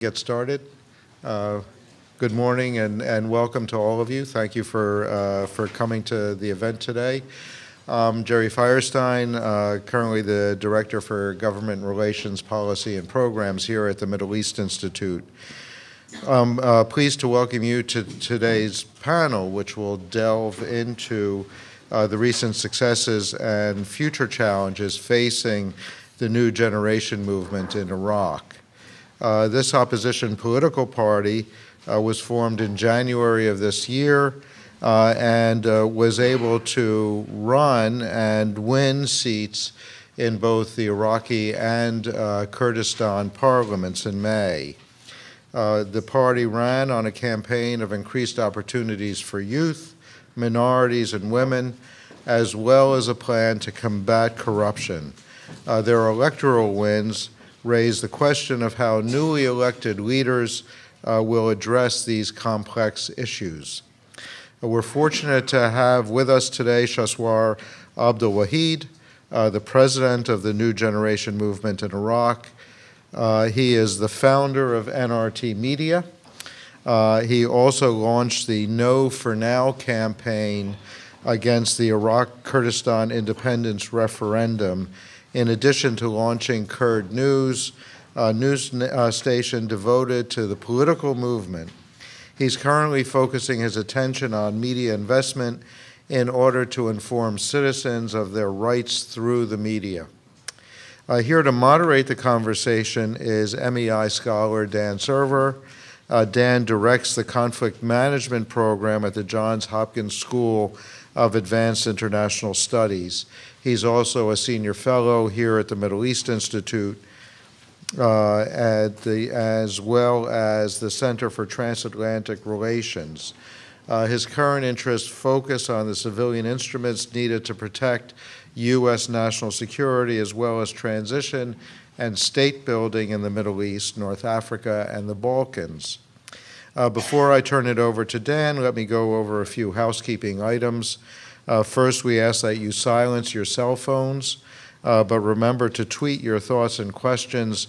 Get started. Good morning and welcome to all of you. Thank you for coming to the event today. I'm Jerry Firestein, currently the Director for Government Relations, Policy and Programs here at the Middle East Institute. I'm pleased to welcome you to today's panel, which will delve into the recent successes and future challenges facing the new generation movement in Iraq. This opposition political party was formed in January of this year and was able to run and win seats in both the Iraqi and Kurdistan parliaments in May. The party ran on a campaign of increased opportunities for youth, minorities, and women, as well as a plan to combat corruption. Their electoral wins raise the question of how newly elected leaders will address these complex issues. We're fortunate to have with us today Shaswar Abdulwahid, the president of the New Generation Movement in Iraq. He is the founder of NRT Media. He also launched the No for Now campaign against the Iraq Kurdistan independence referendum, in addition to launching Kurd News, a news station devoted to the political movement. He's currently focusing his attention on media investment in order to inform citizens of their rights through the media. Here to moderate the conversation is MEI Scholar Daniel Serwer. Dan directs the Conflict Management Program at the Johns Hopkins School of Advanced International Studies. He's also a senior fellow here at the Middle East Institute, as well as the Center for Transatlantic Relations. His current interests focus on the civilian instruments needed to protect U.S. national security, as well as transition and state building in the Middle East, North Africa, and the Balkans. Before I turn it over to Dan, let me go over a few housekeeping items. First, we ask that you silence your cell phones, but remember to tweet your thoughts and questions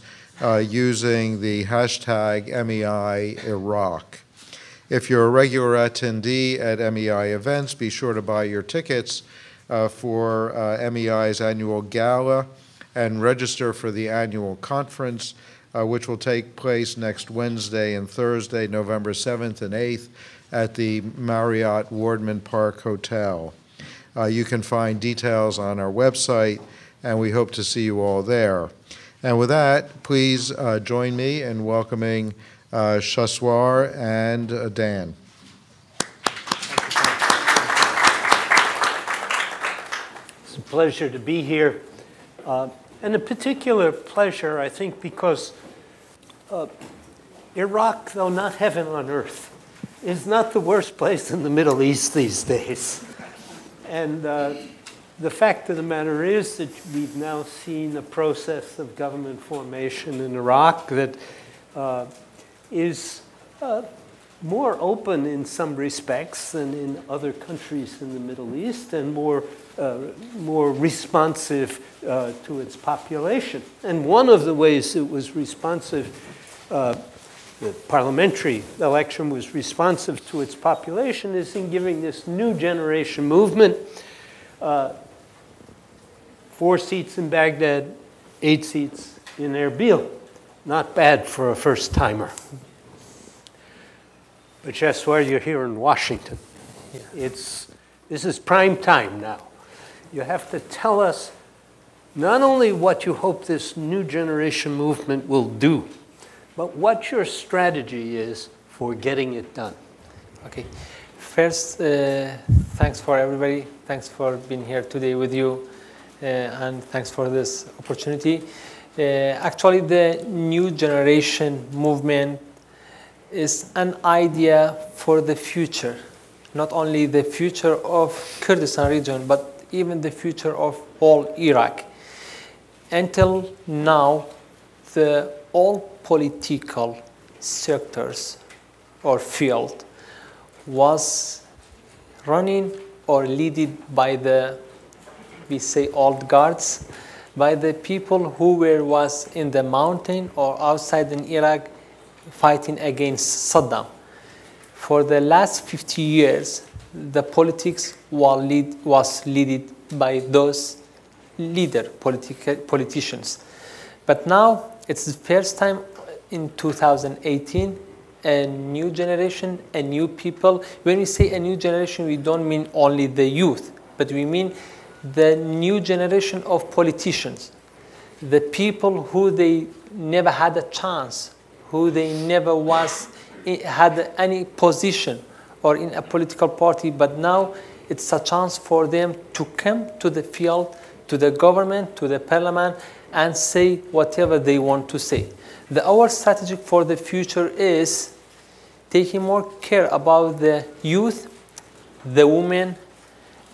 using the hashtag MEIIraq. If you're a regular attendee at MEI events, be sure to buy your tickets for MEI's annual gala and register for the annual conference, which will take place next Wednesday and Thursday, November 7th and 8th, at the Marriott Wardman Park Hotel. You can find details on our website, and we hope to see you all there. And with that, please join me in welcoming Shaswar and Dan. It's a pleasure to be here, and a particular pleasure, I think, because Iraq, though not heaven on earth, is not the worst place in the Middle East these days. And the fact of the matter is that we've now seen a process of government formation in Iraq that is more open in some respects than in other countries in the Middle East, and more responsive to its population. And one of the ways it was responsive, the parliamentary election was responsive to its population, is in giving this new generation movement 4 seats in Baghdad, 8 seats in Erbil. Not bad for a first-timer. But Shaswar, you're here in Washington. Yeah. This is prime time now. You have to tell us not only what you hope this new generation movement will do, but what your strategy is for getting it done. Okay. First, thanks for everybody. Thanks for being here today with you, and thanks for this opportunity. Actually, the new generation movement is an idea for the future, not only the future of Kurdistan region, but even the future of all Iraq. Until now, all political sectors or field was running or led by the, we say, old guards, by the people who was in the mountain or outside in Iraq fighting against Saddam. For the last 50 years, the politics was led by those politicians. But now, it's the first time in 2018, a new generation, a new people. When we say a new generation, we don't mean only the youth, but we mean the new generation of politicians, the people who they never had a chance, who they never had any position or in a political party, but now it's a chance for them to come to the field, to the government, to the parliament, and say whatever they want to say. Our strategy for the future is taking more care about the youth, the women,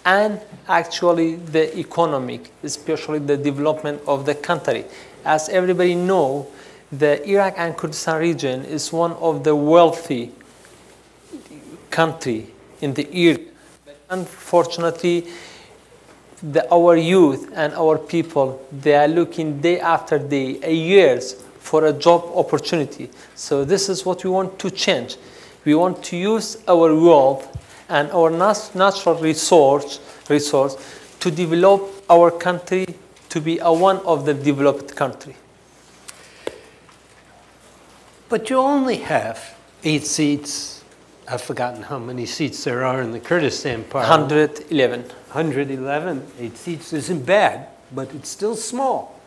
and actually the economic, especially the development of the country. As everybody knows, the Iraq and Kurdistan region is one of the wealthy country in the area. But unfortunately, our youth and our people, they are looking day after day, years for a job opportunity. So this is what we want to change. We want to use our wealth and our natural resource to develop our country to be one of the developed country. But you only have 8 seats. I've forgotten how many seats there are in the Kurdistan Parliament. 111. 111. 8 seats isn't bad, but it's still small.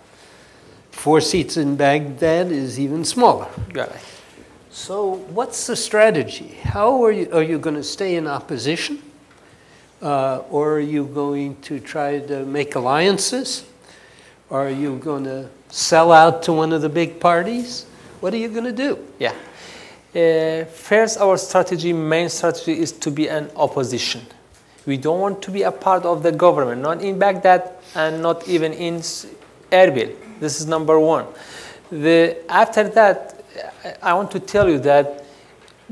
4 seats in Baghdad is even smaller. Right. So what's the strategy? How are you going to stay in opposition? Or are you going to try to make alliances? Are you going to sell out to one of the big parties? What are you going to do? Yeah. First, our main strategy is to be an opposition. We don't want to be a part of the government, not in Baghdad and not even in Erbil. This is number one. After that, I want to tell you that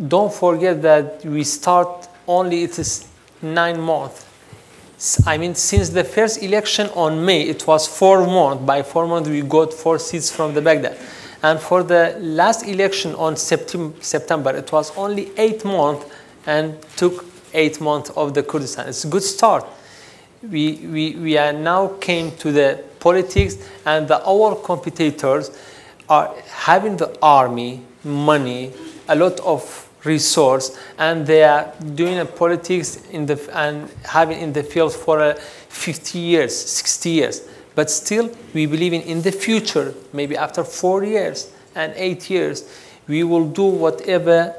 don't forget that we start only, it is 9 months. I mean, since the first election on May, it was 4 months. By 4 months, we got 4 seats from the Baghdad. And for the last election on September, it was only 8 months and took 8 months of the Kurdistan. It's a good start. We are now came to the politics, and our competitors are having the army, money, a lot of resource, and they are doing a politics and having in the field for 50 years, 60 years. But still, we believe in the future, maybe after 4 years and 8 years, we will do whatever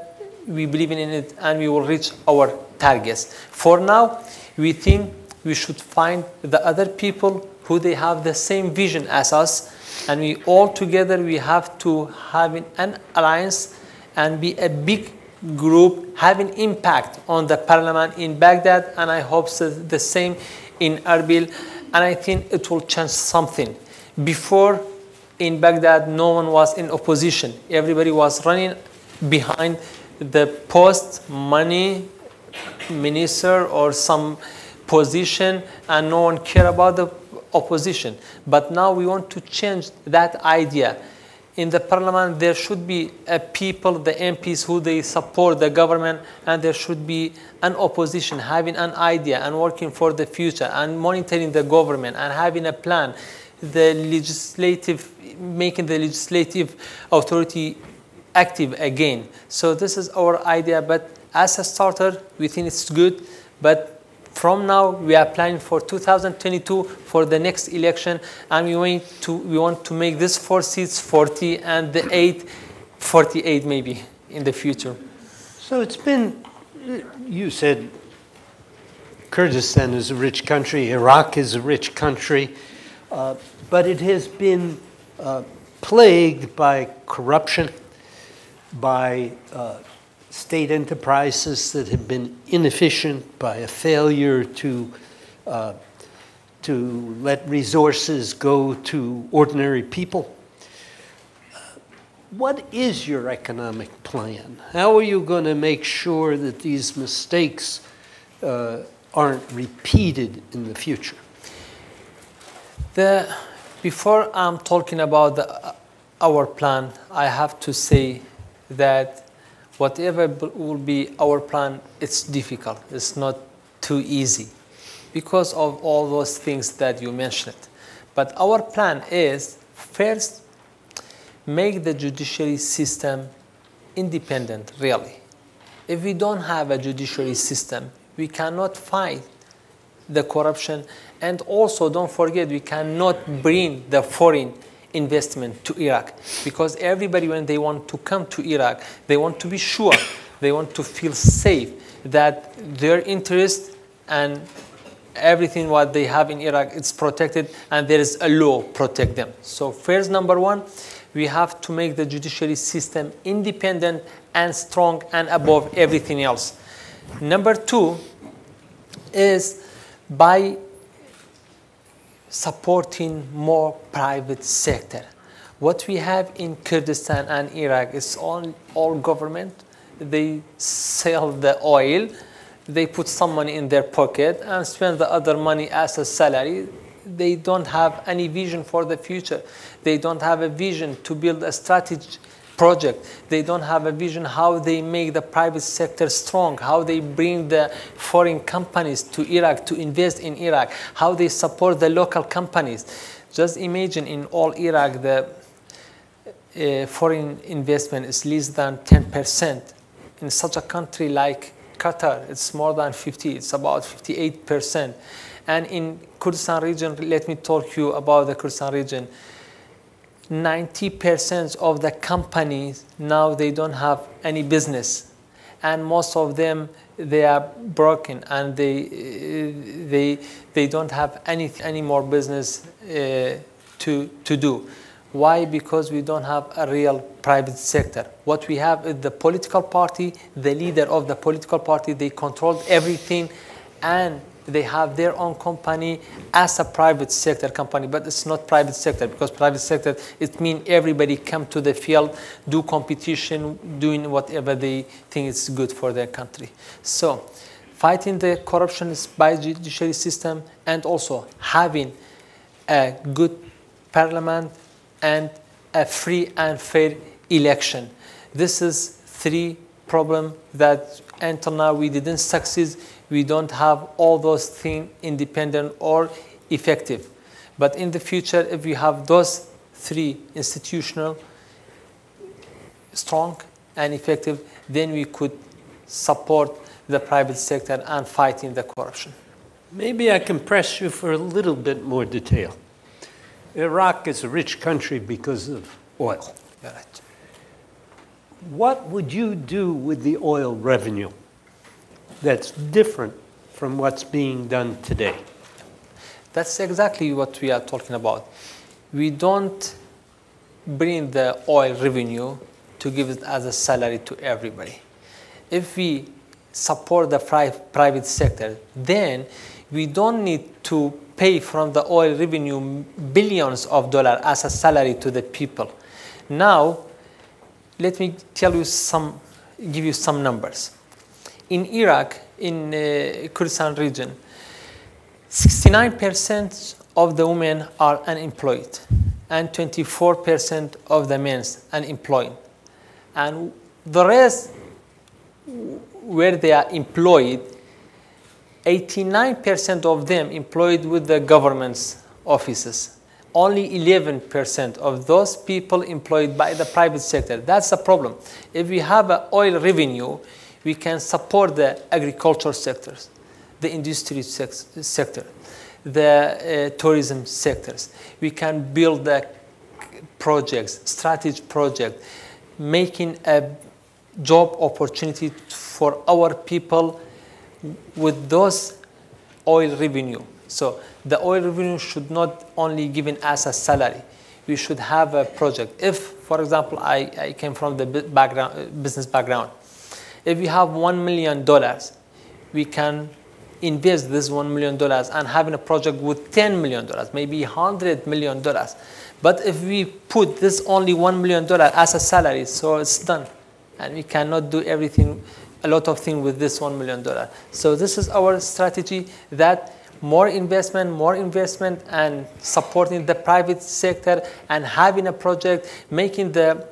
we believe in it, and we will reach our targets. For now, we think we should find the other people who they have the same vision as us, and we all together, we have to have an alliance and be a big group having impact on the parliament in Baghdad, and I hope so the same in Erbil. And I think it will change something. Before, in Baghdad, no one was in opposition. Everybody was running behind the post, money, minister, or some position, and no one cared about the opposition. But now we want to change that idea. In the parliament, there should be people, the MPs, who they support the government, and there should be an opposition having an idea and working for the future and monitoring the government and having a plan, making the legislative authority active again. So this is our idea, but as a starter, we think it's good, but from now, we are planning for 2022 for the next election, and we want to make this 4 seats 40 and the 8 48 maybe in the future. So it's been, you said Kurdistan is a rich country, Iraq is a rich country, but it has been plagued by corruption, by state enterprises that have been inefficient, by a failure to let resources go to ordinary people. What is your economic plan? How are you going to make sure that these mistakes aren't repeated in the future? Before I'm talking about our plan, I have to say that whatever will be our plan, it's difficult. It's not too easy because of all those things that you mentioned. But our plan is, first, make the judiciary system independent, really. If we don't have a judiciary system, we cannot fight the corruption. And also, don't forget, we cannot bring the foreign investment to Iraq, because everybody, when they want to come to Iraq, they want to be sure, they want to feel safe that their interest and everything what they have in Iraq is protected, and there is a law protect them. So first, number one, we have to make the judiciary system independent and strong and above everything else. Number two is by supporting more private sector. What we have in Kurdistan and Iraq is all government. They sell the oil, they put some money in their pocket and spend the other money as a salary. They don't have any vision for the future. They don't have a vision to build a strategy project. They don't have a vision how they make the private sector strong, how they bring the foreign companies to Iraq to invest in Iraq, how they support the local companies. Just imagine in all Iraq, the foreign investment is less than 10%. In such a country like Qatar, it's more than 50, it's about 58%. And in Kurdistan region, let me talk to you about the Kurdistan region. 90% of the companies now, they don't have any business, and most of them, they are broken, and they don't have any more business to do. Why? Because we don't have a real private sector. What we have is the political party, the leader of the political party, they control everything, and they have their own company as a private sector company, but it's not private sector, because private sector, it means everybody come to the field, do competition, doing whatever they think is good for their country. So fighting the corruption is by judiciary system, and also having a good parliament and a free and fair election. This is three problems that until now we didn't succeed. We don't have all those things independent or effective. But in the future, if we have those three institutional, strong and effective, then we could support the private sector and fighting the corruption. Maybe I can press you for a little bit more detail. Iraq is a rich country because of oil. Right. What would you do with the oil revenue that's different from what's being done today? That's exactly what we are talking about. We don't bring the oil revenue to give it as a salary to everybody. If we support the private sector, then we don't need to pay from the oil revenue billions of dollars as a salary to the people. Now, let me give you some numbers. In Iraq, in Kurdistan region, 69% of the women are unemployed, and 24% of the men unemployed. And the rest, where they are employed, 89% of them employed with the government's offices. Only 11% of those people employed by the private sector. That's the problem. If we have an oil revenue, we can support the agriculture sectors, the industry sector, the tourism sectors. We can build the projects, strategy projects, making a job opportunity for our people with those oil revenue. So the oil revenue should not only given as a salary. We should have a project. If, for example, I came from the business background, if we have $1 million, we can invest this $1 million and having a project with $10 million, maybe $100 million. But if we put this only $1 million as a salary, so it's done. And we cannot do everything, a lot of things with this $1 million. So this is our strategy, that more investment and supporting the private sector and having a project, making the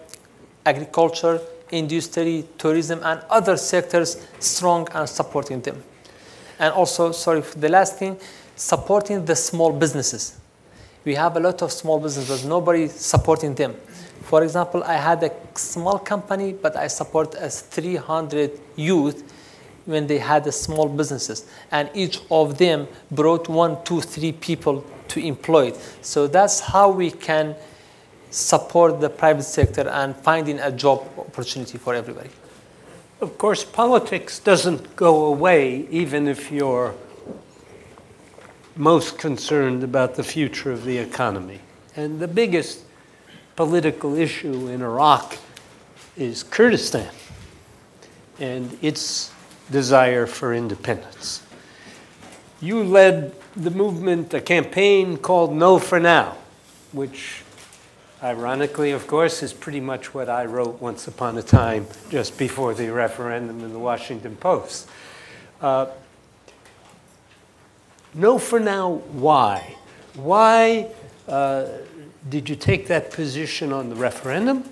agriculture industry, tourism, and other sectors strong and supporting them. And also, sorry, for the last thing, supporting the small businesses. We have a lot of small businesses, but nobody supporting them. For example, I had a small company, but I support as 300 youth when they had the small businesses. And each of them brought 1, 2, 3 people to employ it. So that's how we can support the private sector and finding a job opportunity for everybody. Of course, politics doesn't go away even if you're most concerned about the future of the economy. And the biggest political issue in Iraq is Kurdistan and its desire for independence. You led the movement, a campaign called No for Now, which ironically, of course, is pretty much what I wrote once upon a time just before the referendum in the Washington Post. No for Now, why? Why did you take that position on the referendum?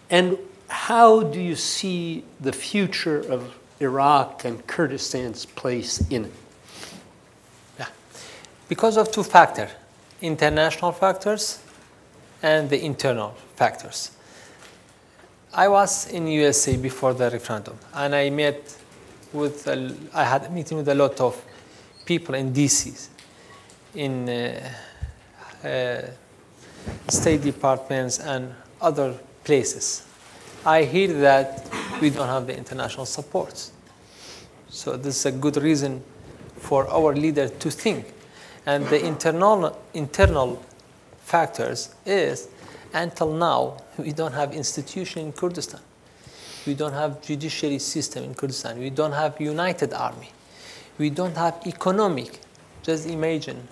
And how do you see the future of Iraq and Kurdistan's place in it? Yeah. Because of 2 factors, international factors and the internal factors. I was in USA before the referendum, and I met with, I had a meeting with a lot of people in DC, in State departments and other places. I hear that we don't have the international support. So this is a good reason for our leader to think. And the internal factors is, until now, we don't have institution in Kurdistan. We don't have judiciary system in Kurdistan. We don't have united army. We don't have economic. Just imagine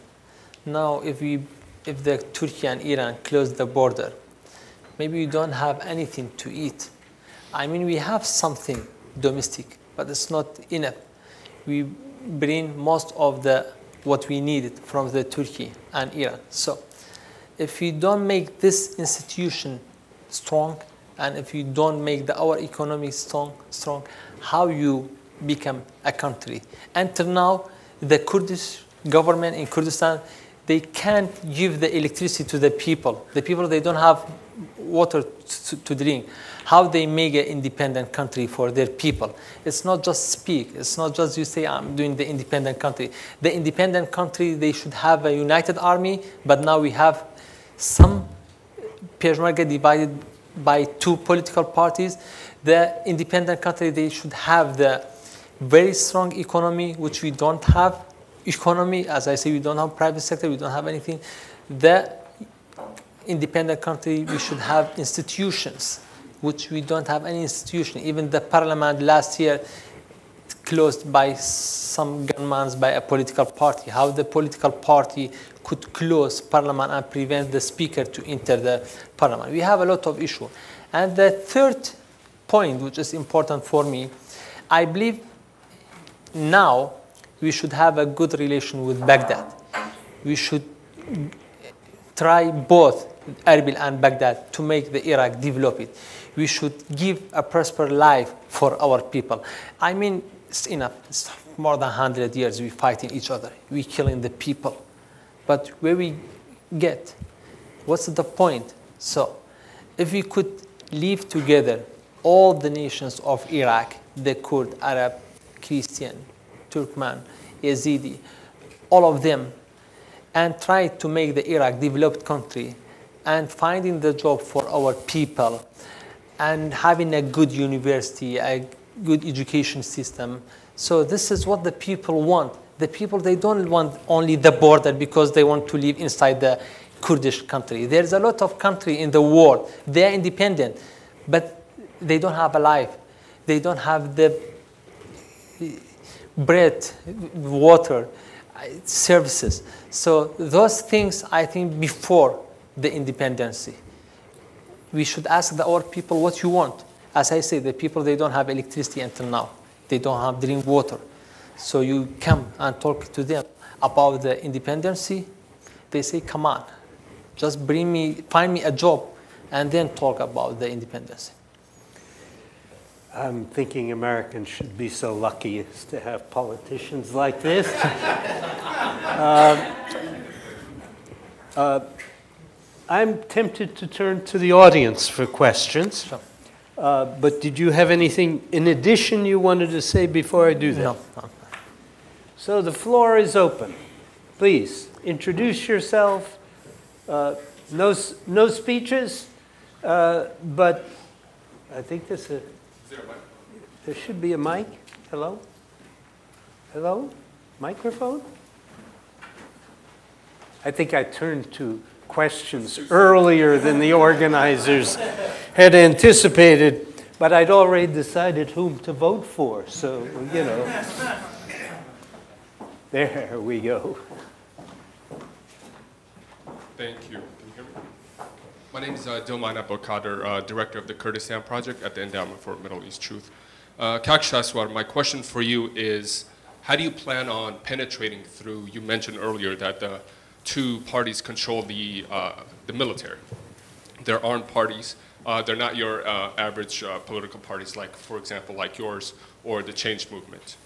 now if the Turkey and Iran close the border, maybe we don't have anything to eat. I mean, we have something domestic, but it's not enough. We bring most of what we needed from the Turkey and Iran. So if we don't make this institution strong, and if you don't make our economy strong, how you become a country? Until now, the Kurdish government in Kurdistan, they can't give the electricity to the people. The people, they don't have water to drink. How they make an independent country for their people? It's not just speak. It's not just you say, I'm doing the independent country. The independent country, they should have a united army, but now we have some Peshmerga divided by 2 political parties. The independent country, they should have the very strong economy, which we don't have. Economy, as I say, we don't have private sector, we don't have anything. The independent country, we should have institutions, which we don't have any institution. Even the parliament last year closed by some gunmen by a political party. How the political party could close parliament and prevent the speaker to enter the parliament. We have a lot of issues. And the third point, which is important for me, I believe now we should have a good relation with Baghdad. We should try both Erbil and Baghdad to make the Iraq develop it. We should give a prosperous life for our people. I mean, it's enough. It's more than 100 years we fighting each other. We killing the people. But where we get, what's the point? So if we could live together, all the nations of Iraq, the Kurd, Arab, Christian, Turkmen, Yazidi, all of them, and try to make the Iraq developed country and finding the job for our people and having a good university, a good education system. So this is what the people want. The people, they don't want only the border because they want to live inside the Kurdish country. There's a lot of country in the world. They're independent, but they don't have a life. They don't have the bread, water, services. So those things, I think, before the independence, we should ask our people what you want. As I say, the people, they don't have electricity until now. They don't have drinking water. So you come and talk to them about the independence. They say, come on, just find me a job, and then talk about the independence. I'm thinking Americans should be so lucky as to have politicians like this. I'm tempted to turn to the audience for questions. Sure. But did you have anything in addition you wanted to say before I do that? No. So the floor is open. Please, introduce yourself. No speeches, but I think there should be a mic. Hello? Hello? Microphone? I think I turned to questions earlier than the organizers had anticipated, but I'd already decided whom to vote for, so, you know. There we go. Thank you. Can you hear me? My name is Dilman Abdulkader, Director of the Kurdistan Project at the Endowment for Middle East Truth. Kak Shaswar, my question for you is, how do you plan on penetrating through, you mentioned earlier that the two parties control the military. They're armed parties. They're not your average political parties, like, for example, like yours or the Change Movement.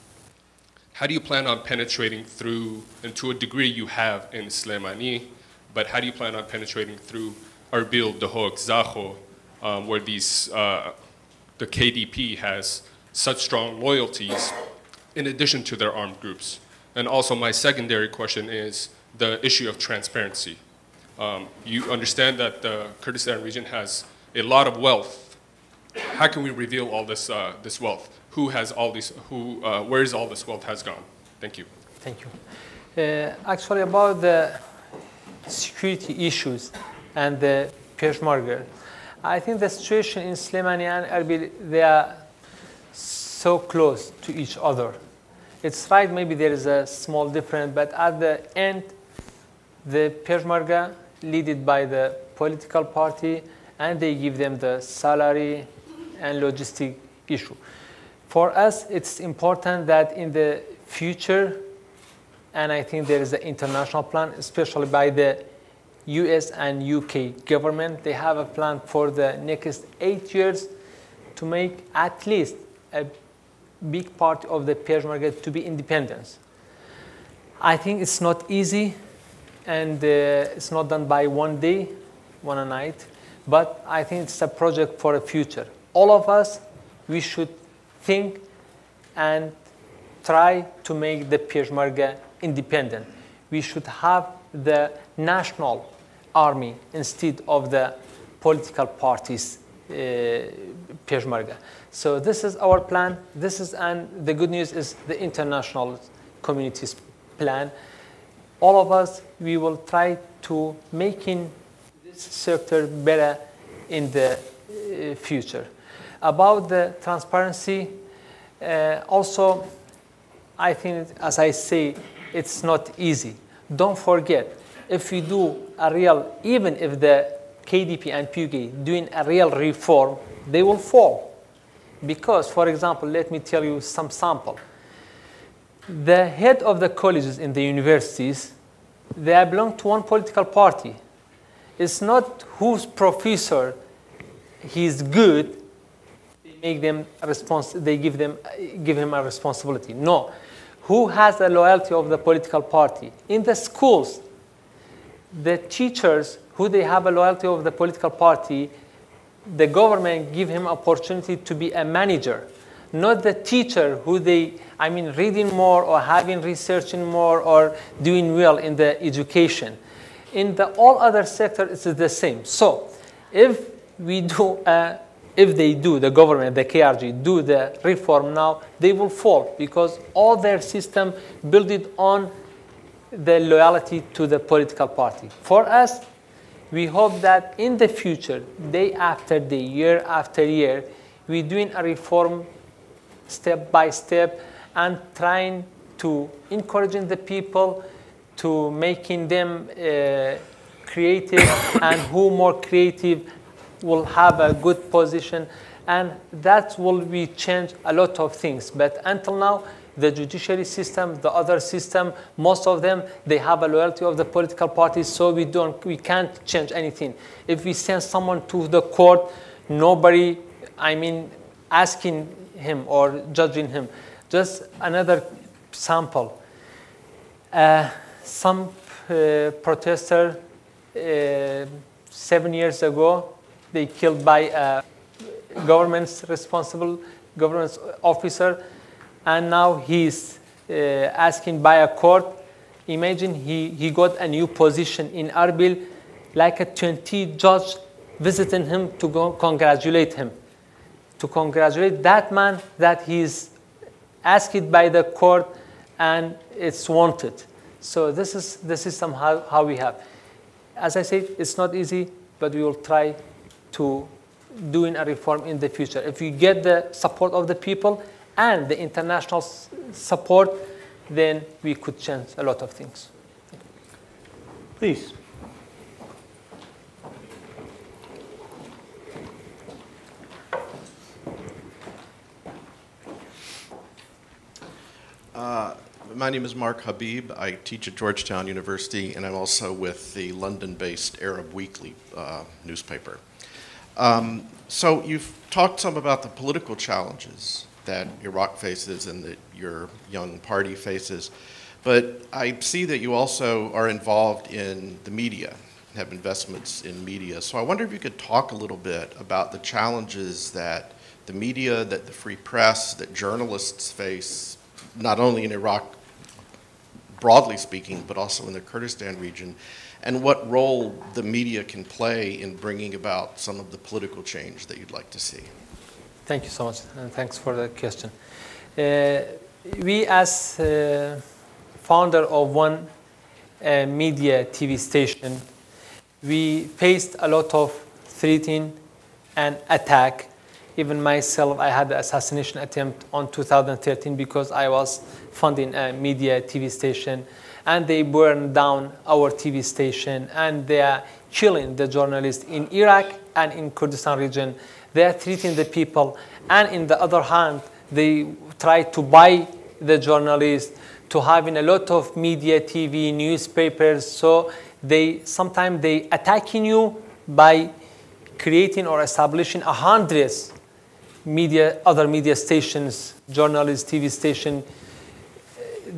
How do you plan on penetrating through, and to a degree you have in Slemani, but how do you plan on penetrating through Erbil, Dahok, Zaho, where these, the KDP has such strong loyalties in addition to their armed groups? And also my secondary question is the issue of transparency. You understand that the Kurdistan region has a lot of wealth. How can we reveal all this, this wealth? Who has all these, where is all this wealth has gone? Thank you. Thank you. Actually, about the security issues and the Peshmerga, I think the situation in Slemani and Erbil, they are so close to each other. It's right, maybe there is a small difference, but at the end, the Peshmerga, led by the political party, and they give them the salary and logistic issue. For us, it's important that in the future, and I think there is an international plan, especially by the US and UK government, they have a plan for the next 8 years to make at least a big part of the Peshmerga to be independent. I think it's not easy, and it's not done by one day, one night, but I think it's a project for the future. All of us, we should think and try to make the Peshmerga independent. We should have the national army instead of the political parties Peshmerga. So this is our plan. This is, and the good news is the international community's plan. All of us, we will try to making this sector better in the future. About the transparency, also, I think, as I say, it's not easy. Don't forget, if we do a real, even if the KDP and PUK doing a real reform, they will fall. Because, for example, let me tell you some sample. The head of the colleges in the universities, they belong to one political party. It's not whose professor he's good, they make them they give him a responsibility. No, who has the loyalty of the political party? In the schools, the teachers who they have a loyalty of the political party, the government give him opportunity to be a manager, not the teacher who they, I mean, reading more or having researching more or doing well in the education. In the all other sectors, it's the same. So if we do, if they do, the government, the KRG, do the reform now, they will fall because all their system built it on the loyalty to the political party. For us, we hope that in the future, day after day, year after year, we're doing a reform step by step and trying to encouraging the people to making them creative, and who more creative will have a good position, and that will be change a lot of things. But until now, the judiciary system, the other system, most of them, they have a loyalty of the political parties, so we can't change anything. If we send someone to the court, nobody, I mean, asking him or judging him. Just another sample. Some protester 7 years ago, they killed by a government officer, and now he's asking by a court. Imagine he got a new position in Erbil, like a 20 judge visiting him to go congratulate him, to congratulate that man that he's asked by the court and it's wanted. So this is somehow how we have. As I said, it's not easy, but we will try to doing a reform in the future. If we get the support of the people and the international support, then we could change a lot of things. Please. My name is Mark Habib. I teach at Georgetown University, and I'm also with the London-based Arab Weekly newspaper. So you've talked some about the political challenges that Iraq faces and that your young party faces, but I see that you also are involved in the media, have investments in media. So I wonder if you could talk a little bit about the challenges that the media, that the free press, that journalists face, not only in Iraq, broadly speaking, but also in the Kurdistan region, and what role the media can play in bringing about some of the political change that you'd like to see. Thank you so much, and thanks for the question. We, as founder of one media TV station, we faced a lot of threatening and attack. Even myself, I had the assassination attempt on 2013 because I was funding a media TV station, and they burned down our TV station, and they are killing the journalists in Iraq and in Kurdistan region. They are treating the people, and in the other hand, they try to buy the journalists to having a lot of media, TV, newspapers. So sometimes they attacking you by creating or establishing hundreds other media stations, journalists, TV station.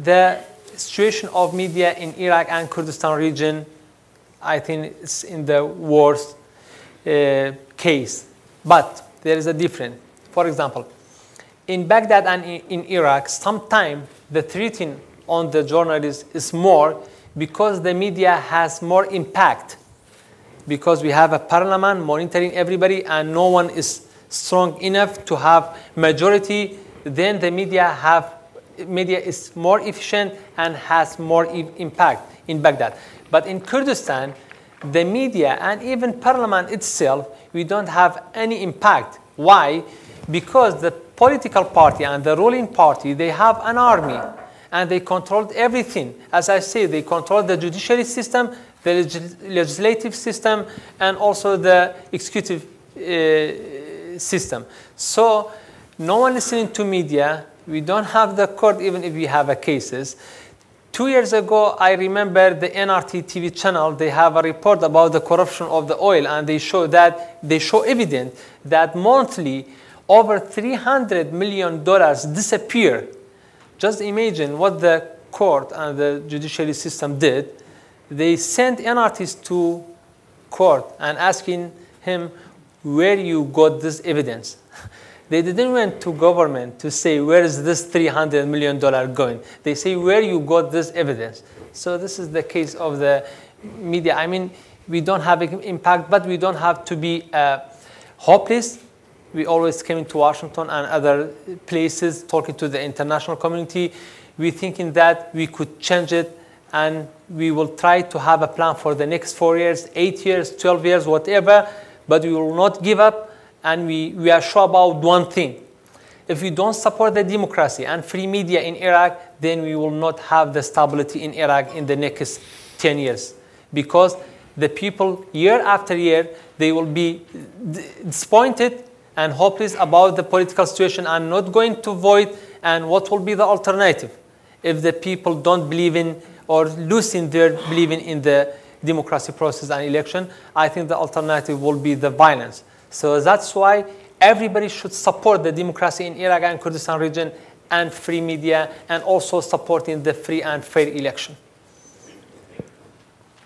The situation of media in Iraq and Kurdistan region, I think it's in the worst case. But there is a difference. For example, in Baghdad and in Iraq, sometimes the threatening on the journalists is more because the media has more impact. Because we have a parliament monitoring everybody and no one is strong enough to have majority, then the media is more efficient and has more impact in Baghdad. But in Kurdistan, the media and even parliament itself, we don't have any impact. Why? Because the political party and the ruling party, they have an army and they control everything. As I say, they control the judiciary system, the legislative system, and also the executive system. So no one listening to media. We don't have the court even if we have cases. 2 years ago, I remember the NRT TV channel, they have a report about the corruption of the oil, and they show evidence that monthly over $300 million disappear. Just imagine what the court and the judiciary system did. They sent NRTs to court and asking him, where you got this evidence? They didn't went to government to say, where is this $300 million going? They say, where you got this evidence? So this is the case of the media. I mean, we don't have an impact, but we don't have to be hopeless. We always came to Washington and other places talking to the international community. We're thinking that we could change it, and we will try to have a plan for the next 4 years, 8 years, 12 years, whatever, but we will not give up. And we are sure about one thing. If we don't support the democracy and free media in Iraq, then we will not have the stability in Iraq in the next 10 years. Because the people, year after year, they will be disappointed and hopeless about the political situation and not going to vote. And what will be the alternative if the people don't believe in or losing their believing in the democracy process and election? I think the alternative will be the violence. So that's why everybody should support the democracy in Iraq and Kurdistan region and free media, and also supporting the free and fair election.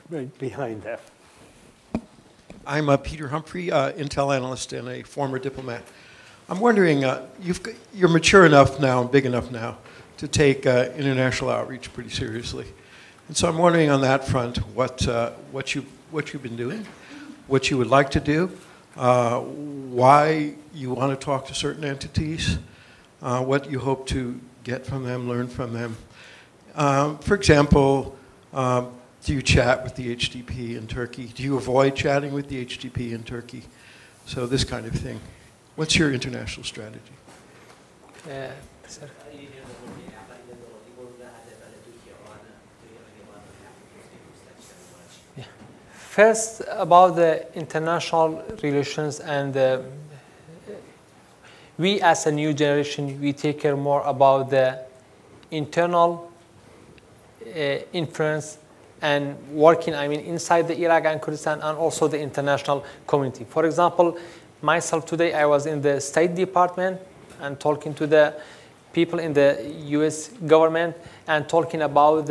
Right behind that. I'm Peter Humphrey, Intel analyst and a former diplomat. I'm wondering, you're mature enough now and big enough now to take international outreach pretty seriously. And so I'm wondering on that front what you've been doing, what you would like to do, why you want to talk to certain entities, what you hope to get from them, learn from them. For example, do you chat with the HDP in Turkey? Do you avoid chatting with the HDP in Turkey? So this kind of thing. What's your international strategy? Sir. Yeah. First, about the international relations, and we as a new generation, we take care more about the internal influence and working, inside the Iraq and Kurdistan, and also the international community. For example, myself today, I was in the State Department and talking to the people in the US government and talking about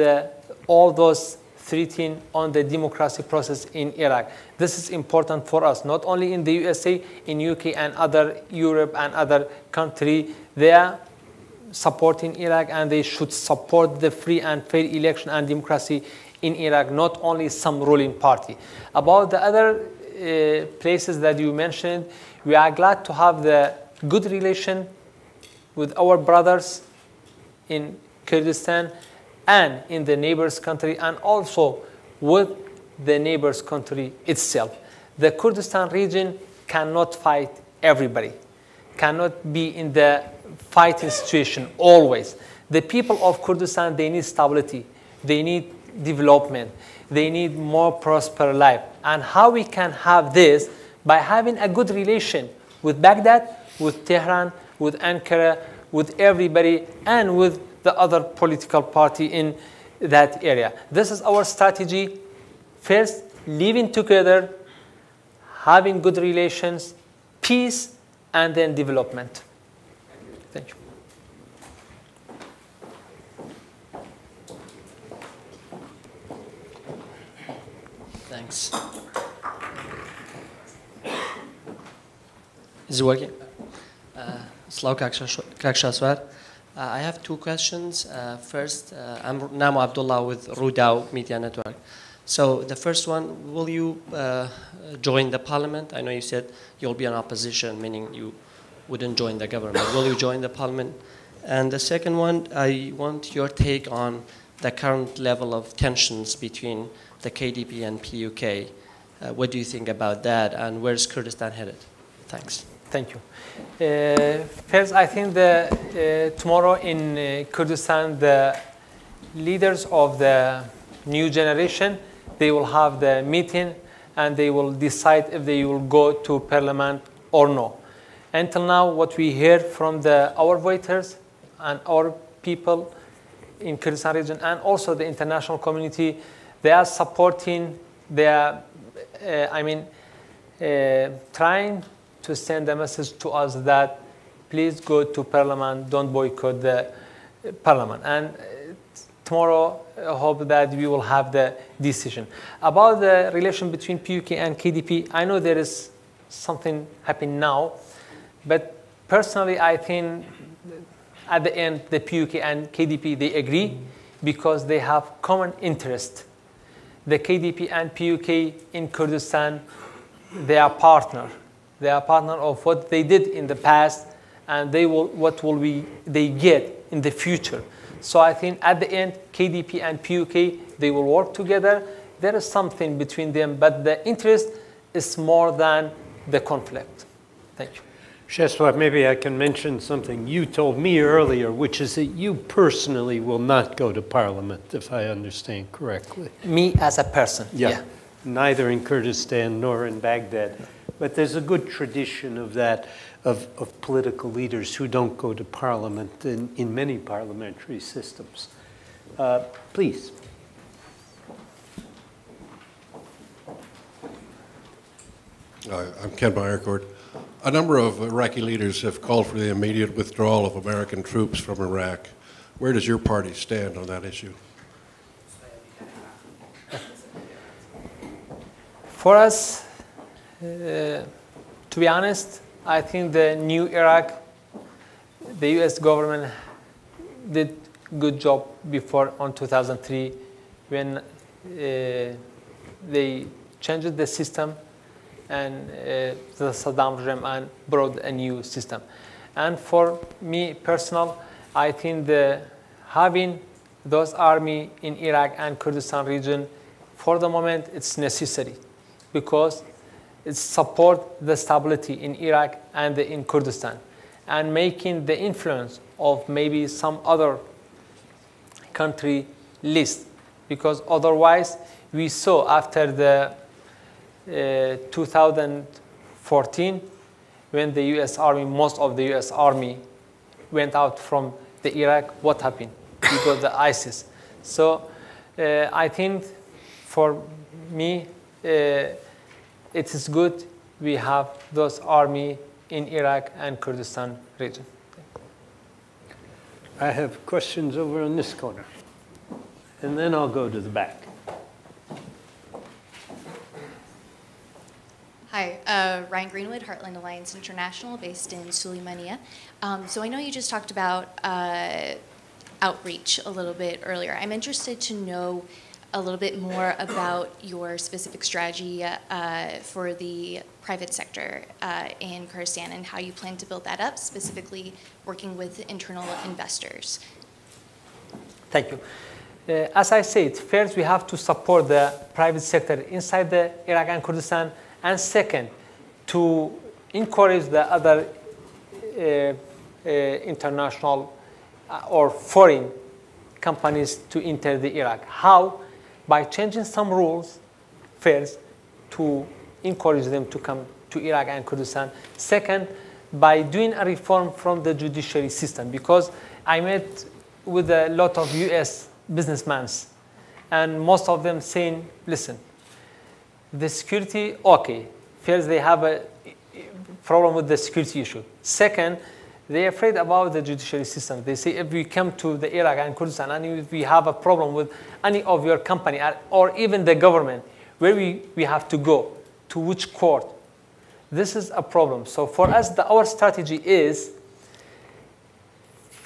all those threatening on the democracy process in Iraq. This is important for us, not only in the USA, in UK and other Europe and other countries. They are supporting Iraq, and they should support the free and fair election and democracy in Iraq, not only some ruling party. About the other places that you mentioned, we are glad to have the good relation with our brothers in Kurdistan and in the neighbors country, and also with the neighbors country itself. The Kurdistan region cannot fight everybody, cannot be in the fighting situation always. The people of Kurdistan, they need stability, they need development, they need more prosperous life. And how we can have this? By having a good relation with Baghdad, with Tehran, with Ankara, with everybody, and with the other political party in that area. This is our strategy. First, living together, having good relations, peace, and then development. Thank you. Thanks. Is it working? Shaswar. I have two questions. First, I'm Namo Abdullah with Rudao Media Network. So the first one, will you join the parliament? I know you said you'll be in opposition, meaning you wouldn't join the government. Will you join the parliament? And the second one, I want your take on the current level of tensions between the KDP and PUK. What do you think about that, and where's Kurdistan headed? Thanks. Thank you. First, I think tomorrow in Kurdistan, the leaders of the new generation, they will have the meeting and they will decide if they will go to parliament or no. Until now, what we hear from our voters and our people in Kurdistan region and also the international community, they are supporting, they are, trying to send a message to us that please go to parliament, don't boycott the parliament. And tomorrow, I hope that we will have the decision. About the relation between PUK and KDP, I know there is something happening now, but personally, I think at the end, the PUK and KDP, they agree because they have common interest. The KDP and PUK in Kurdistan, they are partners. They are partners of what they did in the past, and what will they get in the future. So I think at the end, KDP and PUK, they will work together. There is something between them, but the interest is more than the conflict. Thank you. Shaswar, maybe I can mention something you told me earlier, which is that you personally will not go to parliament, if I understand correctly. Me as a person, yeah. Neither in Kurdistan nor in Baghdad. But there's a good tradition of that, of political leaders who don't go to parliament in many parliamentary systems. Please. I'm Ken Meyercord. A number of Iraqi leaders have called for the immediate withdrawal of American troops from Iraq. Where does your party stand on that issue? For us, to be honest, I think the new Iraq, the US government did a good job before on 2003 when they changed the system and the Saddam regime and brought a new system. And for me personal, I think having those army in Iraq and Kurdistan region, for the moment, it's necessary because it supports the stability in Iraq and in Kurdistan and making the influence of maybe some other country list, because otherwise we saw after the 2014 when the US Army, most of the US Army went out from the Iraq, what happened? We got the ISIS. So I think for me, it is good we have those army in Iraq and Kurdistan region. I have questions over in this corner, and then I'll go to the back. Hi, Ryan Greenwood, Heartland Alliance International, based in Suleimania. So I know you just talked about outreach a little bit earlier. I'm interested to know a little bit more about your specific strategy for the private sector in Kurdistan and how you plan to build that up, specifically working with internal investors. Thank you. As I said, first we have to support the private sector inside the Iraq and Kurdistan, and second, to encourage the other international or foreign companies to enter the Iraq. How? By changing some rules first to encourage them to come to Iraq and Kurdistan. Second, by doing a reform from the judiciary system, because I met with a lot of US businessmen, and most of them saying, listen, the security, okay. First, they have a problem with the security issue. Second, they're afraid about the judiciary system. They say if we come to the Iraq and Kurdistan and if we have a problem with any of your company or even the government, where we have to go, to which court? This is a problem. So for us, our strategy is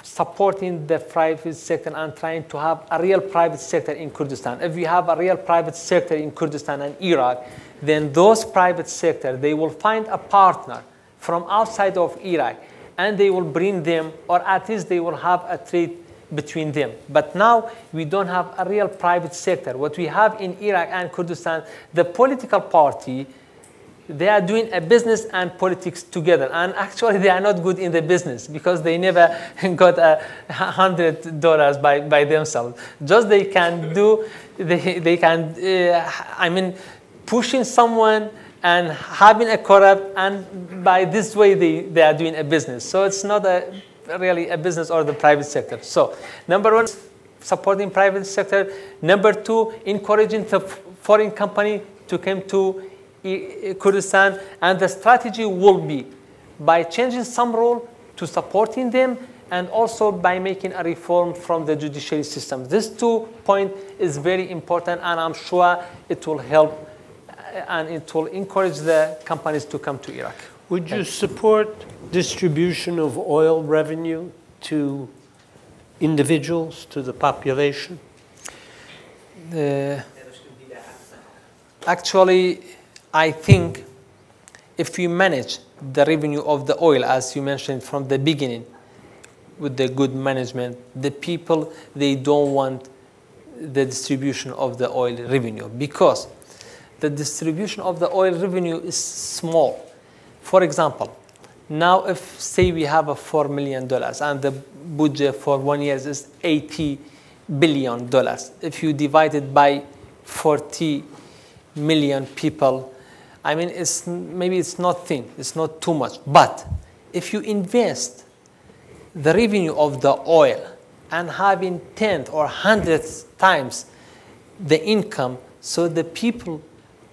supporting the private sector and trying to have a real private sector in Kurdistan. If we have a real private sector in Kurdistan and Iraq, then those private sector, they will find a partner from outside of Iraq, and they will bring them, or at least they will have a trade between them. But now we don't have a real private sector. What we have in Iraq and Kurdistan, the political party, they are doing a business and politics together. And actually, they are not good in the business because they never got $100 by themselves. Just they can do, I mean, pushing someone and having a corrupt, and by this way they are doing a business. So it's not really a business or the private sector. So number one, supporting private sector. Number two, encouraging the foreign company to come to Kurdistan, and the strategy will be by changing some rule to supporting them, and also by making a reform from the judiciary system. This 2 points is very important, and I'm sure it will help and it will encourage the companies to come to Iraq. Would you support distribution of oil revenue to individuals, to the population? Actually, I think if you manage the revenue of the oil, as you mentioned from the beginning, with the good management, the people, they don't want the distribution of the oil revenue, because the distribution of the oil revenue is small. For example, now if, say, we have a $4 million and the budget for 1 year is $80 billion. If you divide it by 40 million people, I mean, maybe it's not thin, it's not too much. But if you invest the revenue of the oil and having 10 or 100 times the income, so the people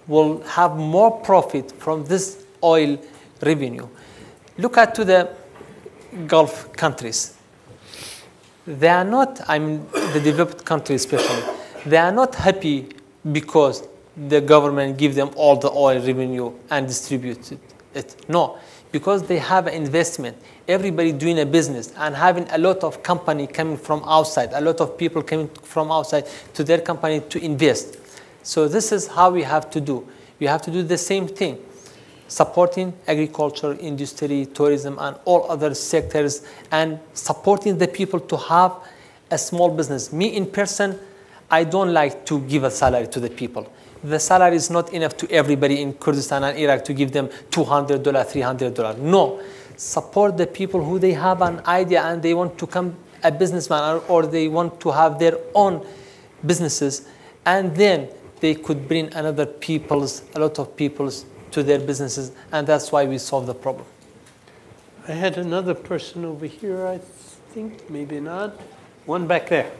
will have more profit from this oil revenue. look at to the Gulf countries. They are not, I mean, the developed countries especially, they are not happy because the government give them all the oil revenue and distribute it. No, because they have an investment. Everybody doing a business and having a lot of company coming from outside, a lot of people coming from outside to their company to invest. So this is how we have to do. We have to do the same thing, supporting agriculture, industry, tourism, and all other sectors, and supporting the people to have a small business. Me in person, I don't like to give a salary to the people. The salary is not enough to everybody in Kurdistan and Iraq to give them $200, $300. No, support the people who they have an idea and they want to become a businessman or they want to have their own businesses, and then they could bring a lot of peoples to their businesses, and that's why we solve the problem. I had another person over here, I think, maybe not. One back there.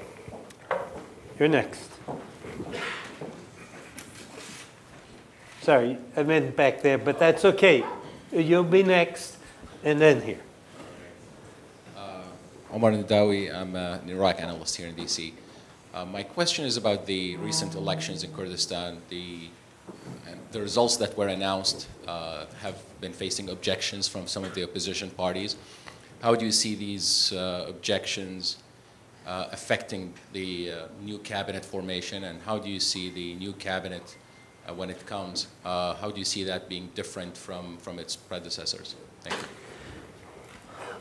You're next. Sorry, I meant back there, but that's okay. You'll be next, and then here. Omar Nadawi, I'm an Iraq analyst here in DC. My question is about the recent elections in Kurdistan. The results that were announced have been facing objections from some of the opposition parties. How do you see these objections affecting the new cabinet formation, and how do you see the new cabinet when it comes? How do you see that being different from its predecessors? Thank you.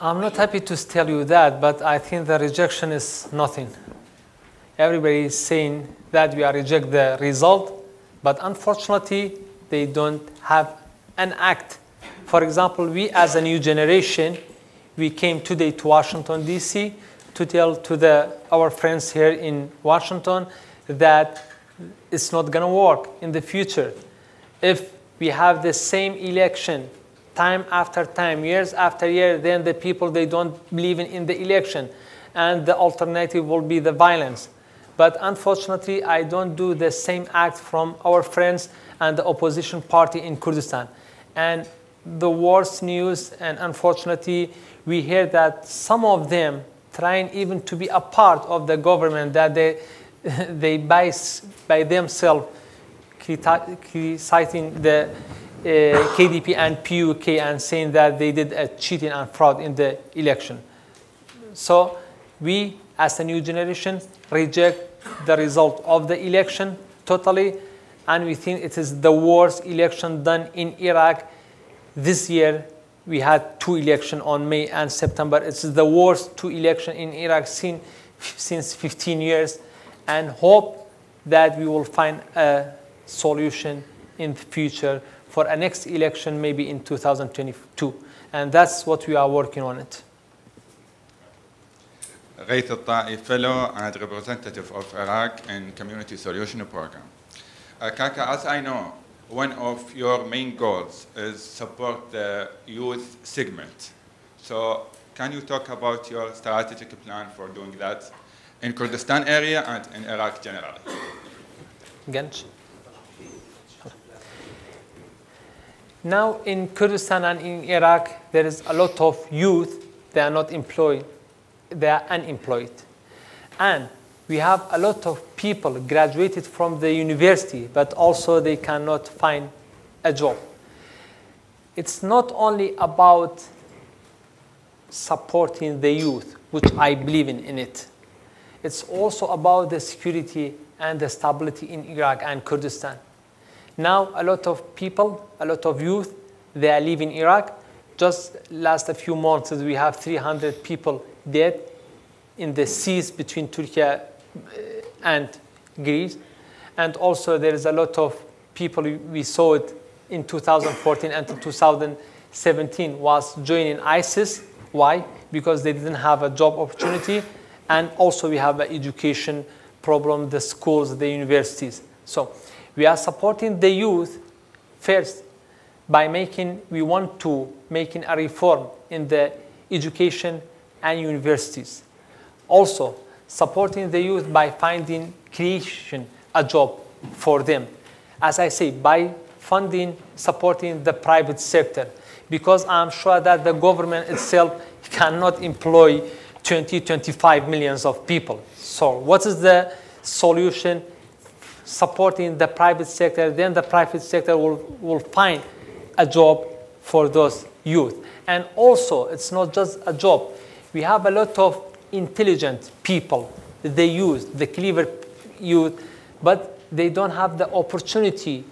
I'm not happy to tell you that, but I think the rejection is nothing. Everybody is saying that we are reject the result, but unfortunately, they don't have an act. For example, we as a new generation, we came today to Washington, D.C. to tell to our friends here in Washington that it's not going to work in the future. If we have the same election time after time, years after year, then the people, they don't believe in the election, and the alternative will be the violence. But unfortunately, I don't do the same act from our friends and the opposition party in Kurdistan. And the worst news, and unfortunately, we hear that some of them trying even to be a part of the government, that they by themselves citing the KDP and PUK and saying that they did a cheating and fraud in the election. So we, as a new generation, reject the result of the election totally, and we think it is the worst election done in Iraq. This year, we had 2 elections on May and September. It's the worst 2 elections in Iraq since 15 years, and hope that we will find a solution in the future for a next election, maybe in 2022. And that's what we are working on it. Ghaith Al-Ta'i Fellow and representative of Iraq in Community Solution Program. Kaka, as I know, one of your main goals is support the youth segment. So can you talk about your strategic plan for doing that in Kurdistan area and in Iraq generally? Ganj. Now in Kurdistan and in Iraq, there is a lot of youth, they are not employed, they are unemployed. And we have a lot of people graduated from the university, but also they cannot find a job. It's not only about supporting the youth, which I believe in it. It's also about the security and the stability in Iraq and Kurdistan. Now, a lot of people, a lot of youth, they are leaving Iraq. Just last a few months, we have 300 people dead in the seas between Turkey and Greece. And also, there is a lot of people, we saw it in 2014 until 2017, was joining ISIS. Why? Because they didn't have a job opportunity. And also, we have an education problem, the schools, the universities. So we are supporting the youth first by we want to make a reform in the education and universities. Also, supporting the youth by creation a job for them. As I say, by funding, supporting the private sector. because I'm sure that the government itself cannot employ 25 millions of people. So what is the solution? Supporting the private sector, then the private sector will find a job for those youth. And also, it's not just a job. We have a lot of intelligent people, the youth, the clever youth, but they don't have the opportunity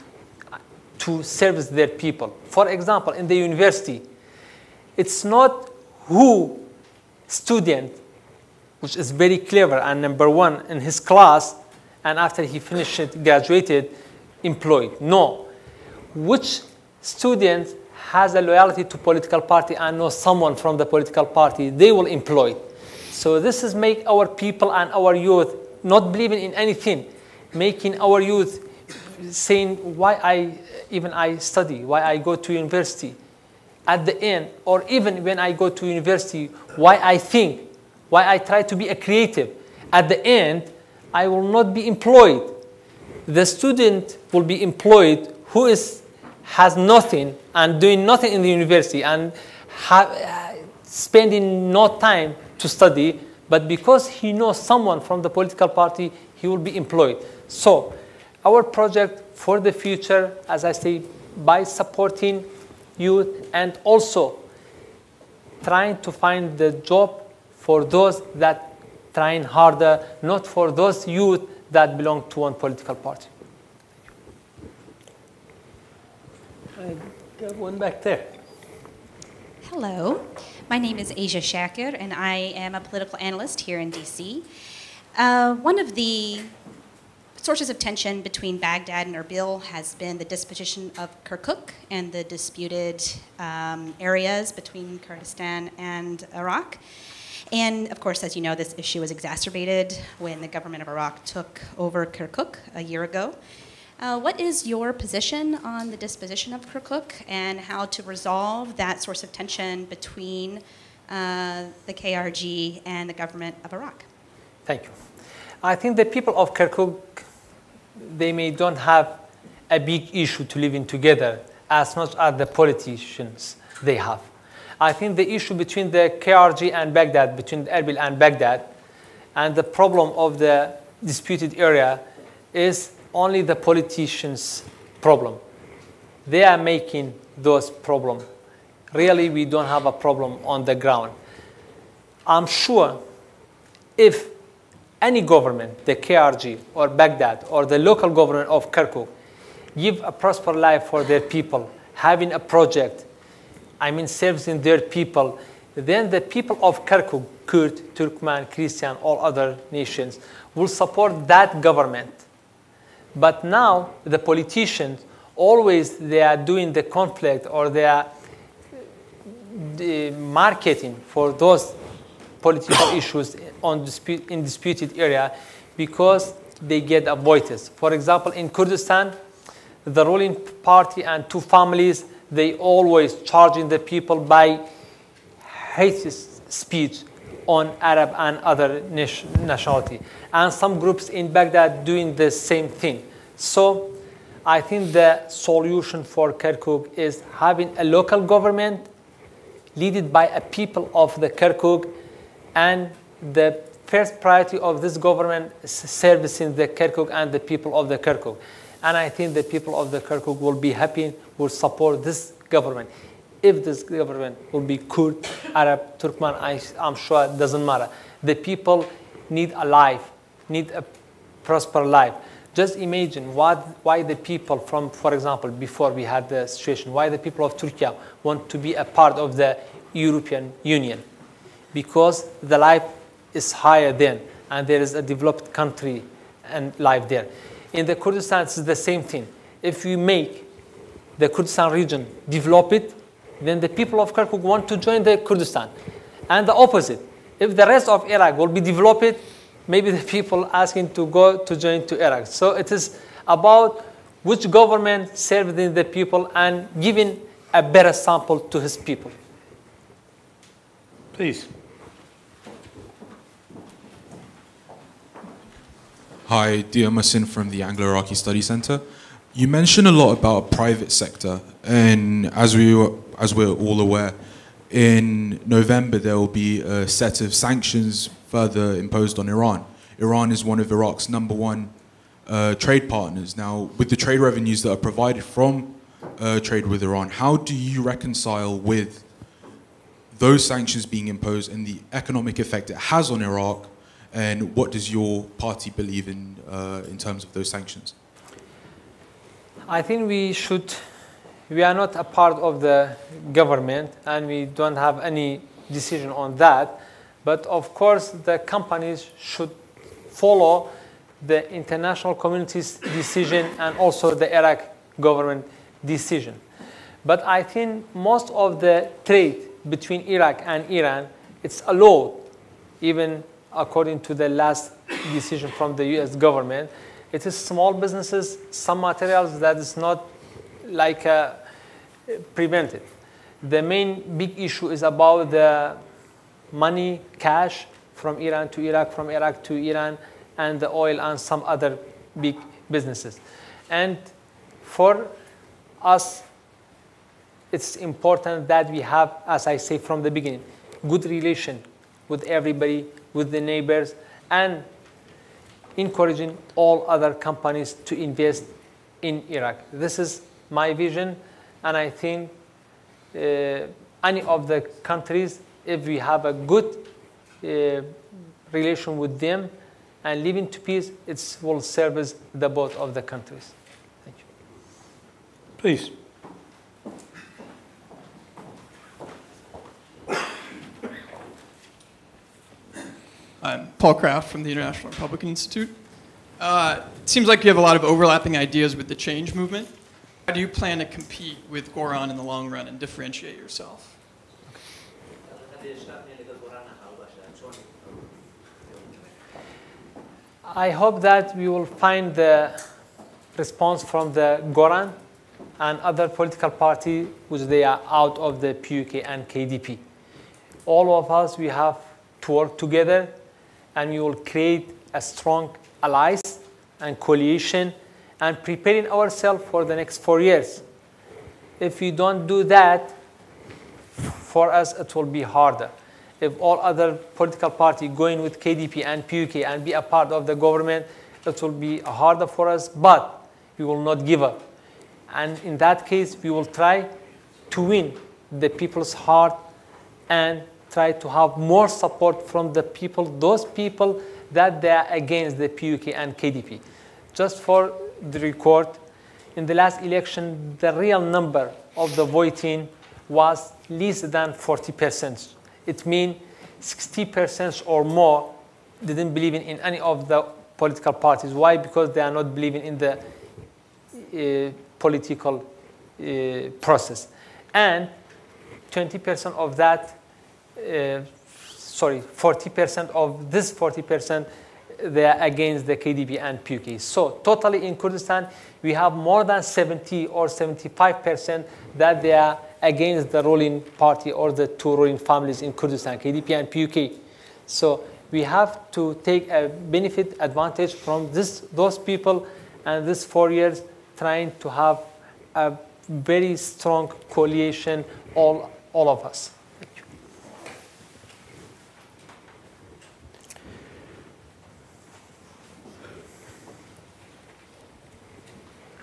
to service their people. For example, in the university, it's not who student, which is very clever and number one in his class, and after he finished, graduated, employed. No. Which student has a loyalty to political party and knows someone from the political party, they will employ. So this is make our people and our youth not believing in anything, making our youth saying why I study, why I go to university. At the end, or even when I go to university, why I think, why I try to be a creative. At the end, I will not be employed. The student will be employed who has nothing and doing nothing in the university and spending no time to study, but because he knows someone from the political party, he will be employed. So our project for the future, as I say, by supporting youth and also trying to find the job for those that trying harder, not for those youth that belong to one political party. I got one back there. Hello, my name is Asia Shakir, and I am a political analyst here in DC. One of the sources of tension between Baghdad and Erbil has been the disposition of Kirkuk and the disputed areas between Kurdistan and Iraq. And of course, as you know, this issue was exacerbated when the government of Iraq took over Kirkuk a year ago. What is your position on the disposition of Kirkuk and how to resolve that source of tension between the KRG and the government of Iraq? Thank you. I think the people of Kirkuk, they don't have a big issue to living together as much as the politicians they have. I think the issue between the KRG and Baghdad, between Erbil and Baghdad, and the problem of the disputed area is only the politicians' problem. They are making those problems. Really, we don't have a problem on the ground. I'm sure if any government, the KRG or Baghdad or the local government of Kirkuk, give a prosperous life for their people, having a project, servicing their people, then the people of Kirkuk, Kurd, Turkmen, Christian, all other nations, will support that government. But now, the politicians, always they are doing the conflict or they are marketing for those political issues in disputed area because they get avoided. For example, in Kurdistan, the ruling party and two families, they always charging the people by hate speech on Arab and other nationality. And some groups in Baghdad doing the same thing. So I think the solution for Kirkuk is having a local government led by a people of the Kirkuk, and the first priority of this government is servicing the Kirkuk and the people of the Kirkuk. And I think the people of the Kirkuk will be happy, will support this government. If this government will be Kurd, Arab, Turkmen, I'm sure it doesn't matter. The people need a life, need a prosperous life. Just imagine why the people from, for example, before we had the situation, why the people of Turkey want to be a part of the European Union. Because the life is higher then, and there is a developed country and life there. In the Kurdistan, it's the same thing. If we make the Kurdistan region develop it, then the people of Kirkuk want to join the Kurdistan. And the opposite. If the rest of Iraq will be developed, maybe the people asking to go to join to Iraq. So it is about which government serving the people and giving a better sample to his people. Please. Hi, Dia Masin from the Anglo-Iraqi Study Center. You mentioned a lot about private sector, and as as we're all aware, in November there will be a set of sanctions further imposed on Iran. Iran is one of Iraq's #1 trade partners. Now, with the trade revenues that are provided from trade with Iran, how do you reconcile with those sanctions being imposed and the economic effect it has on Iraq, and what does your party believe in terms of those sanctions? I think we are not a part of the government and we don't have any decision on that. But of course, the companies should follow the international community's decision and also the Iraq government decision. But I think most of the trade between Iraq and Iran, it's allowed, even according to the last decision from the US government. It is small businesses, some materials that is not like prevented. The main big issue is about the money, cash from Iran to Iraq, from Iraq to Iran, and the oil and some other big businesses. And for us, it's important that we have, as I say from the beginning, good relation with everybody, with the neighbors, and encouraging all other companies to invest in Iraq. This is my vision, and I think any of the countries, if we have a good relation with them and live in peace, it will service the both of the countries. Thank you. Please. I'm Paul Kraft from the International Republican Institute. It seems like you have a lot of overlapping ideas with the change movement. How do you plan to compete with Goran in the long run and differentiate yourself? I hope that we will find the response from the Goran and other political parties which they are out of the PUK and KDP. All of us, we have to work together and we will create a strong allies and coalition and preparing ourselves for the next 4 years. If we don't do that, for us it will be harder. If all other political parties going with KDP and PUK and be a part of the government, it will be harder for us, but we will not give up. And in that case, we will try to win the people's heart and try to have more support from the people, those people that they are against the PUK and KDP. Just for the record, in the last election, the real number of the voting was less than 40%. It means 60% or more didn't believe in any of the political parties. Why? Because they are not believing in the political process. And 20% of that, 40% of this 40%, they are against the KDP and PUK. So totally in Kurdistan, we have more than 70 or 75% that they are against the ruling party or the two ruling families in Kurdistan, KDP and PUK. So we have to take a benefit advantage from those people, and this 4 years trying to have a very strong coalition, all of us.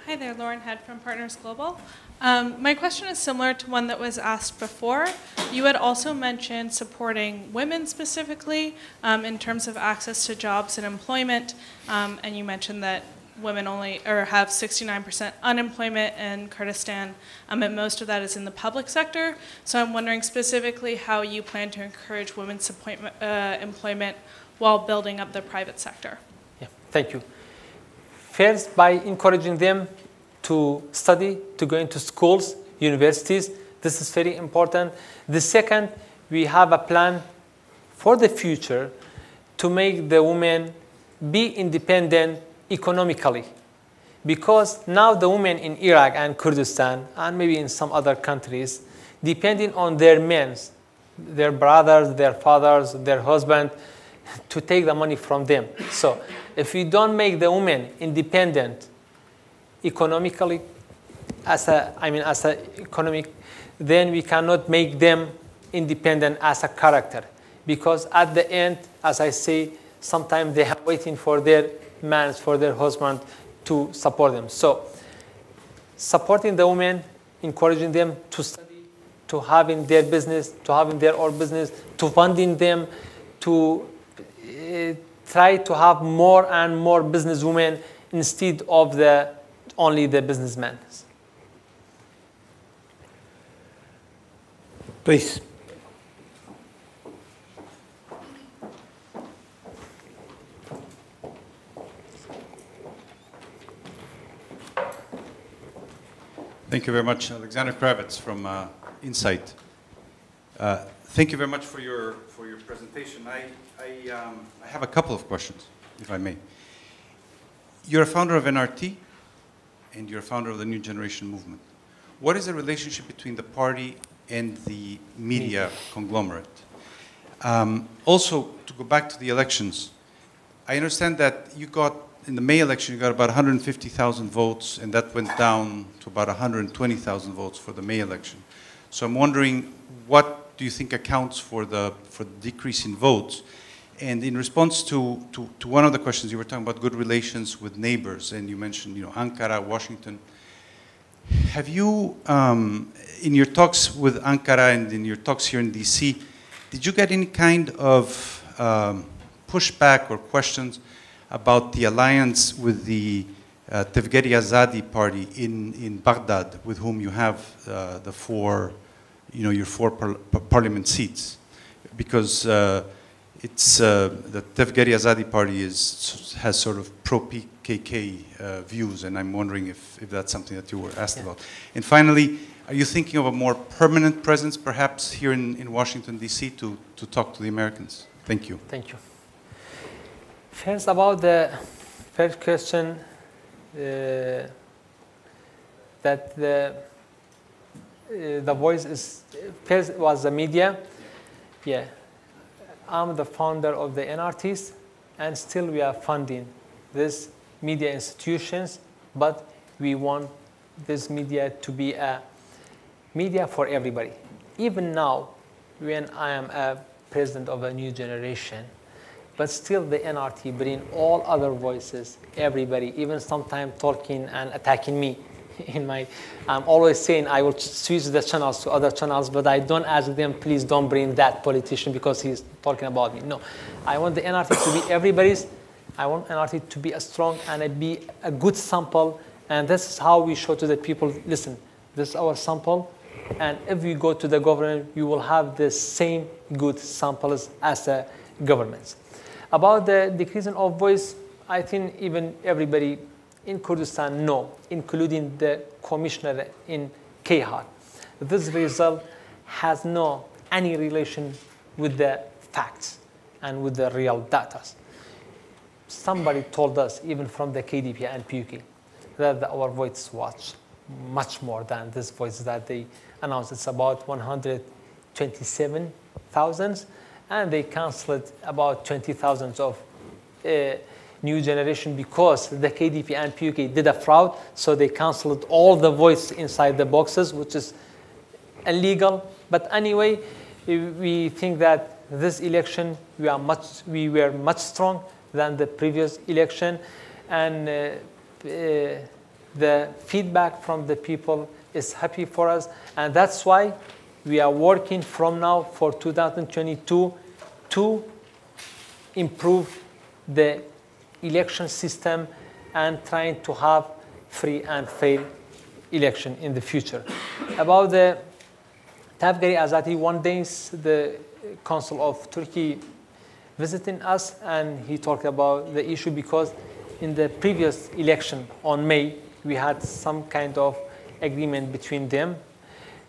Hi there, Lauren Head from Partners Global. My question is similar to one that was asked before. You had also mentioned supporting women specifically in terms of access to jobs and employment, and you mentioned that women only have 69% unemployment in Kurdistan, and most of that is in the public sector. So I'm wondering specifically how you plan to encourage women's employment while building up the private sector. Yeah, thank you. First, by encouraging them to study, to go into schools, universities. This is very important. The second, we have a plan for the future to make the women be independent economically. Because now the women in Iraq and Kurdistan, and maybe in some other countries, depending on their men, their brothers, their fathers, their husbands, to take the money from them. So if we don't make the women independent economically, as a economic then we cannot make them independent as a character. Because at the end, as I say, sometimes they are waiting for their man, for their husband to support them. So supporting the women, encouraging them to study, to having their business, to having their own business, to funding them, to try to have more and more businesswomen instead of only the businessmen. Please. Thank you very much, Alexander Kravitz from Insight. Thank you very much for your presentation. I have a couple of questions, if I may. You're a founder of NRT, and you're a founder of the New Generation Movement. What is the relationship between the party and the media conglomerate? Also, to go back to the elections, I understand that you got, in the May election, you got about 150,000 votes, and that went down to about 120,000 votes for the May election. So I'm wondering, what do you think accounts for the decrease in votes? And in response to one of the questions, you were talking about good relations with neighbors, and you mentioned, Ankara, Washington. Have you, in your talks with Ankara and in your talks here in DC, did you get any kind of pushback or questions about the alliance with the Tevgeri Azadi party in Baghdad, with whom you have the your four parliament seats? Because it's the Tevgeri Azadi party has sort of pro-PKK views, and I'm wondering if that's something that you were asked about. And finally, are you thinking of a more permanent presence, perhaps here in Washington, D.C., to talk to the Americans? Thank you. Thank you. First, about the first question, that the voice is, first was the media. Yeah, I'm the founder of the NRTs, and still we are funding these media institutions, but we want this media to be a media for everybody. Even now, when I am a president of a new generation, but still the NRT bring all other voices, everybody, even sometimes talking and attacking me. I'm always saying I will switch the channels to other channels, but I don't ask them, please don't bring that politician because he's talking about me. No, I want the NRT to be everybody's. I want NRT to be a strong and be a good sample, and this is how we show to the people, listen, this is our sample, and if we go to the government, we will have the same good samples as the governments. About the decreasing of voice, I think even everybody in Kurdistan know, including the commissioner in Kehar. This result has no any relation with the facts and with the real data. Somebody told us, even from the KDP and PUK, that our voice was much more than this voice that they announced. It's about 127,000, and they canceled about 20,000 of new generation because the KDP and PUK did a fraud, so they canceled all the voice inside the boxes, which is illegal. But anyway, we think that this election we were much strong than the previous election, and the feedback from the people is happy for us, and that's why we are working from now for 2022 to improve the election system and trying to have free and fair election in the future. About the Tevgeri Azadi, one day the Consul of Turkey visiting us, and he talked about the issue because in the previous election on May, we had some kind of agreement between them.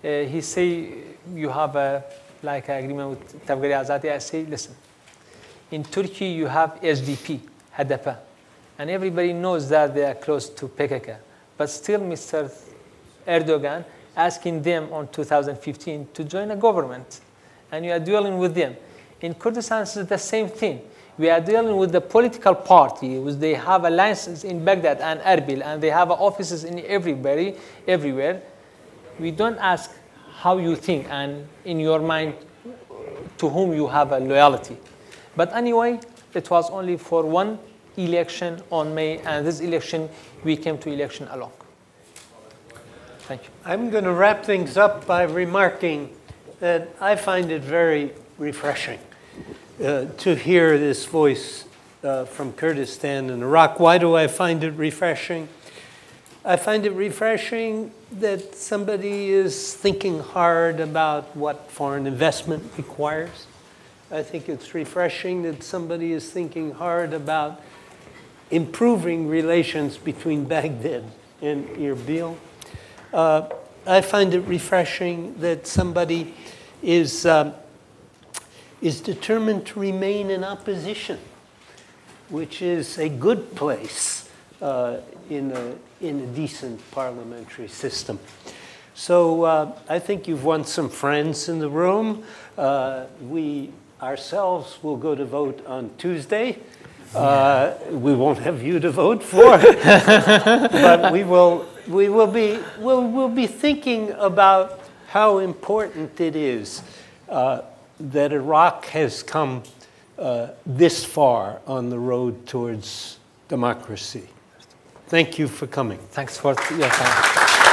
He say, you have an agreement with Tevgeri Azadi. I say, listen, in Turkey you have SDP, HDP, and everybody knows that they are close to PKK. But still Mr. Erdogan asking them on 2015 to join a government, and you are dealing with them. In Kurdistan, it's the same thing. We are dealing with the political party, which they have alliances in Baghdad and Erbil, and they have offices in everywhere. We don't ask how you think and in your mind to whom you have a loyalty. But anyway, it was only for one election on May, and this election, we came to election alone. Thank you. I'm going to wrap things up by remarking that I find it very refreshing to hear this voice from Kurdistan and Iraq. Why do I find it refreshing? I find it refreshing that somebody is thinking hard about what foreign investment requires. I think it's refreshing that somebody is thinking hard about improving relations between Baghdad and Erbil. I find it refreshing that somebody is determined to remain in opposition, which is a good place in a decent parliamentary system. So I think you've won some friends in the room. We ourselves will go to vote on Tuesday. We won't have you to vote for, but we'll be thinking about how important it is that Iraq has come this far on the road towards democracy. Thank you for coming. Thanks for your time.